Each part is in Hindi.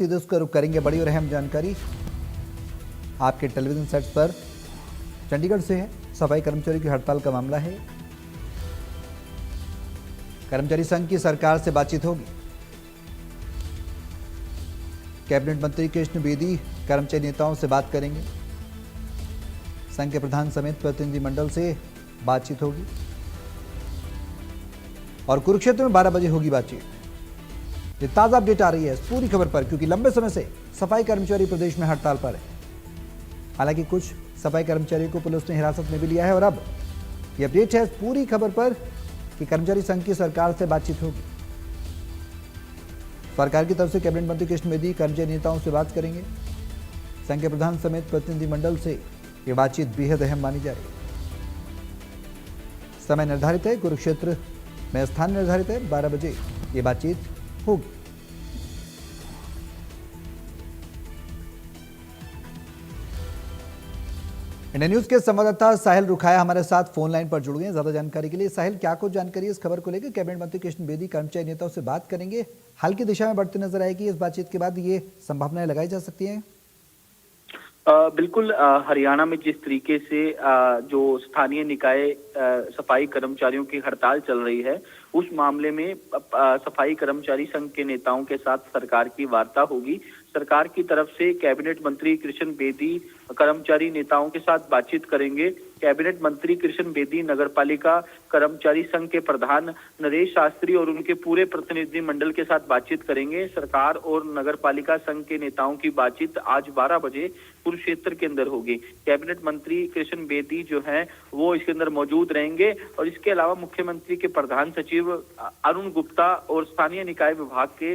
सीधे उसका रुख करेंगे बड़ी और अहम जानकारी आपके टेलीविजन सेट्स पर। चंडीगढ़ से है, सफाई कर्मचारियों की हड़ताल का मामला है। कर्मचारी संघ की सरकार से बातचीत होगी। कैबिनेट मंत्री कृष्ण बेदी कर्मचारी नेताओं से बात करेंगे। संघ के प्रधान समेत प्रतिनिधिमंडल से बातचीत होगी और कुरुक्षेत्र में 12 बजे होगी बातचीत। ये ताजा अपडेट आ रही है इस पूरी खबर पर, क्योंकि लंबे समय से सफाई कर्मचारी प्रदेश में हड़ताल पर है। हालांकि कुछ सफाई कर्मचारियों को पुलिस ने हिरासत में भी लिया है और अब ये अपडेट है इस पूरी खबर पर कि कर्मचारी संघ की सरकार से बातचीत होगी। सरकार की तरफ से कैबिनेट मंत्री कृष्ण बेदी कर्मचारी नेताओं से बात करेंगे। संघ के प्रधान समेत प्रतिनिधिमंडल से ये बातचीत बेहद अहम मानी जा रही है। समय निर्धारित है, कुरुक्षेत्र में स्थान निर्धारित है, 12 बजे ये बातचीत होगी। इंडिया न्यूज के संवाददाता साहिल रुखाया हमारे साथ फोन लाइन पर जुड़ गए हैं ज्यादा जानकारी के लिए। साहिल, क्या कुछ जानकारी है इस खबर को लेकर? कैबिनेट मंत्री कृष्ण बेदी कर्मचारी नेताओं से बात करेंगे, हल की दिशा में बढ़ते नजर आएगी। इस बातचीत के बाद ये संभावनाएं लगाई जा सकती हैं? बिल्कुल। हरियाणा में जिस तरीके से जो स्थानीय निकाय सफाई कर्मचारियों की हड़ताल चल रही है, उस मामले में सफाई कर्मचारी संघ के नेताओं के साथ सरकार की वार्ता होगी। सरकार की तरफ से कैबिनेट मंत्री कृष्ण बेदी कर्मचारी नेताओं के साथ बातचीत करेंगे। कैबिनेट मंत्री कृष्ण बेदी नगरपालिका कर्मचारी संघ के प्रधान नरेश शास्त्री और उनके पूरे प्रतिनिधि मंडल के साथ बातचीत करेंगे। सरकार और नगरपालिका संघ के नेताओं की बातचीत आज 12 बजे कुरुक्षेत्र के अंदर होगी। कैबिनेट मंत्री कृष्ण बेदी जो हैं वो इसके अंदर मौजूद रहेंगे और इसके अलावा मुख्यमंत्री के प्रधान सचिव अरुण गुप्ता और स्थानीय निकाय विभाग के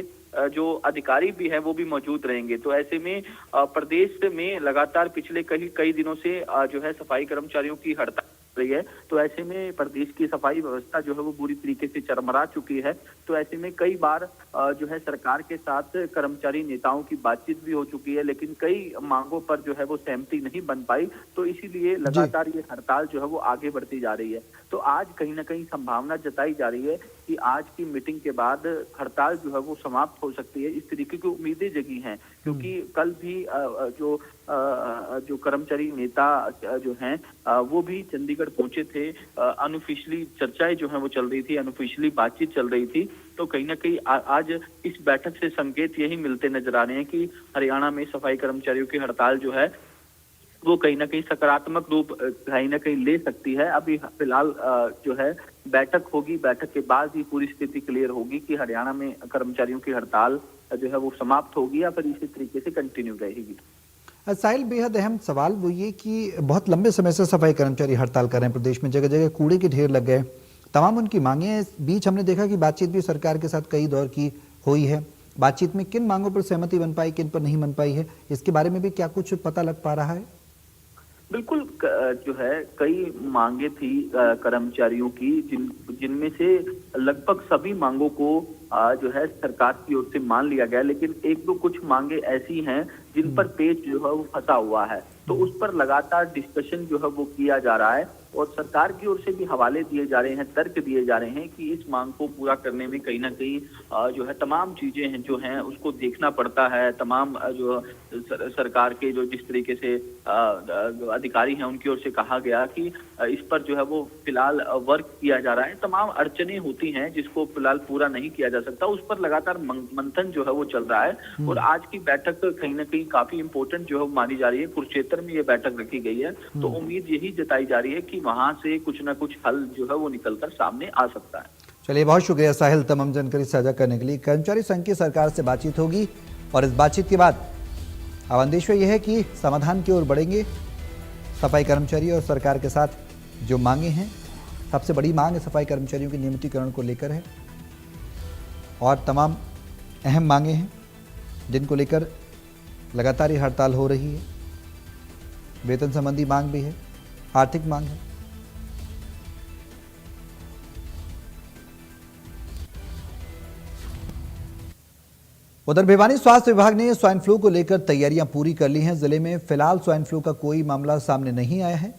जो अधिकारी भी हैं वो भी मौजूद रहेंगे। तो ऐसे में प्रदेश में लगातार पिछले कई दिनों से जो है सफाई कर्मचारियों की हड़ताल रही है। तो ऐसे में प्रदेश की सफाई व्यवस्था जो है वो बुरी तरीके से चरमरा चुकी है। तो ऐसे में कई बार जो है सरकार के साथ कर्मचारी नेताओं की बातचीत भी हो चुकी है, लेकिन कई मांगों पर जो है वो सहमति नहीं बन पाई। तो इसीलिए लगातार ये हड़ताल जो है वो आगे बढ़ती जा रही है। तो आज कहीं ना कहीं संभावना जताई जा रही है कि आज की मीटिंग के बाद हड़ताल जो है वो समाप्त हो सकती है। इस तरीके की उम्मीदें जगी हैं, क्योंकि कल भी जो कर्मचारी नेता जो हैं वो भी चंडीगढ़ पहुंचे थे। अनऑफिशियली चर्चाएं जो हैं वो चल रही थी, अनऑफिशियली बातचीत चल रही थी। तो कहीं ना कहीं आज इस बैठक से संकेत यही मिलते नजर आ रहे हैं कि हरियाणा में सफाई कर्मचारियों की हड़ताल जो है वो कहीं ना कहीं सकारात्मक रूप कहीं ना कहीं ले सकती है। अभी फिलहाल जो है बैठक होगी, बैठक के बाद ही पूरी स्थिति क्लियर होगी कि हरियाणा में कर्मचारियों की हड़ताल जो है वो समाप्त होगी या फिर इसी तरीके से कंटिन्यू रहेगी। साहिल, बेहद अहम सवाल वो ये कि बहुत लंबे समय से सफाई कर्मचारी हड़ताल कर रहे हैं प्रदेश में, जगह जगह कूड़े के ढेर लग गए, तमाम उनकी मांगे। इस बीच हमने देखा कि बातचीत भी सरकार के साथ कई दौर की हुई है। बातचीत में किन मांगों पर सहमति बन पाई, किन पर नहीं बन पाई है, इसके बारे में भी क्या कुछ पता लग पा रहा है? बिल्कुल, जो है कई मांगे थी कर्मचारियों की, जिनमें से लगभग सभी मांगों को जो है सरकार की ओर से मान लिया गया, लेकिन एक दो कुछ मांगे ऐसी हैं जिन पर पेच जो है वो फंसा हुआ है। तो उस पर लगातार डिस्कशन जो है वो किया जा रहा है और सरकार की ओर से भी हवाले दिए जा रहे हैं, तर्क दिए जा रहे हैं कि इस मांग को पूरा करने में कहीं ना कहीं जो है तमाम चीजें हैं जो हैं उसको देखना पड़ता है। तमाम जो सरकार के जो जिस तरीके से अधिकारी हैं उनकी ओर से कहा गया कि इस पर जो है वो फिलहाल वर्क किया जा रहा है। तमाम अड़चने होती हैं जिसको फिलहाल पूरा नहीं किया जा सकता, उस पर लगातार मंथन जो है वो चल रहा है। और आज की बैठक कहीं ना कहीं काफी इंपॉर्टेंट जो है मानी जा रही है। कुरुक्षेत्र में ये बैठक रखी गई है, तो उम्मीद यही जताई जा रही है कि वहां से कुछ ना कुछ हल जो है वो निकलकर सामने आ सकता है। चलिए, बहुत शुक्रिया साहिल तमाम जानकारी साझा करने के लिए। कर्मचारी संघ की सरकार से बातचीत होगी और इस बातचीत के बाद अब अंदेशा यह है कि समाधान की ओर बढ़ेंगे सफाई कर्मचारी और सरकार के साथ जो मांगे हैं। सबसे बड़ी मांग सफाई कर्मचारियों के नियमितीकरण को लेकर है और तमाम अहम मांगे हैं जिनको लेकर लगातार ये हड़ताल हो रही है। वेतन संबंधी मांग भी है, आर्थिक मांग है। उधर भिवानी स्वास्थ्य विभाग ने स्वाइन फ्लू को लेकर तैयारियां पूरी कर ली हैं। जिले में फिलहाल स्वाइन फ्लू का कोई मामला सामने नहीं आया है।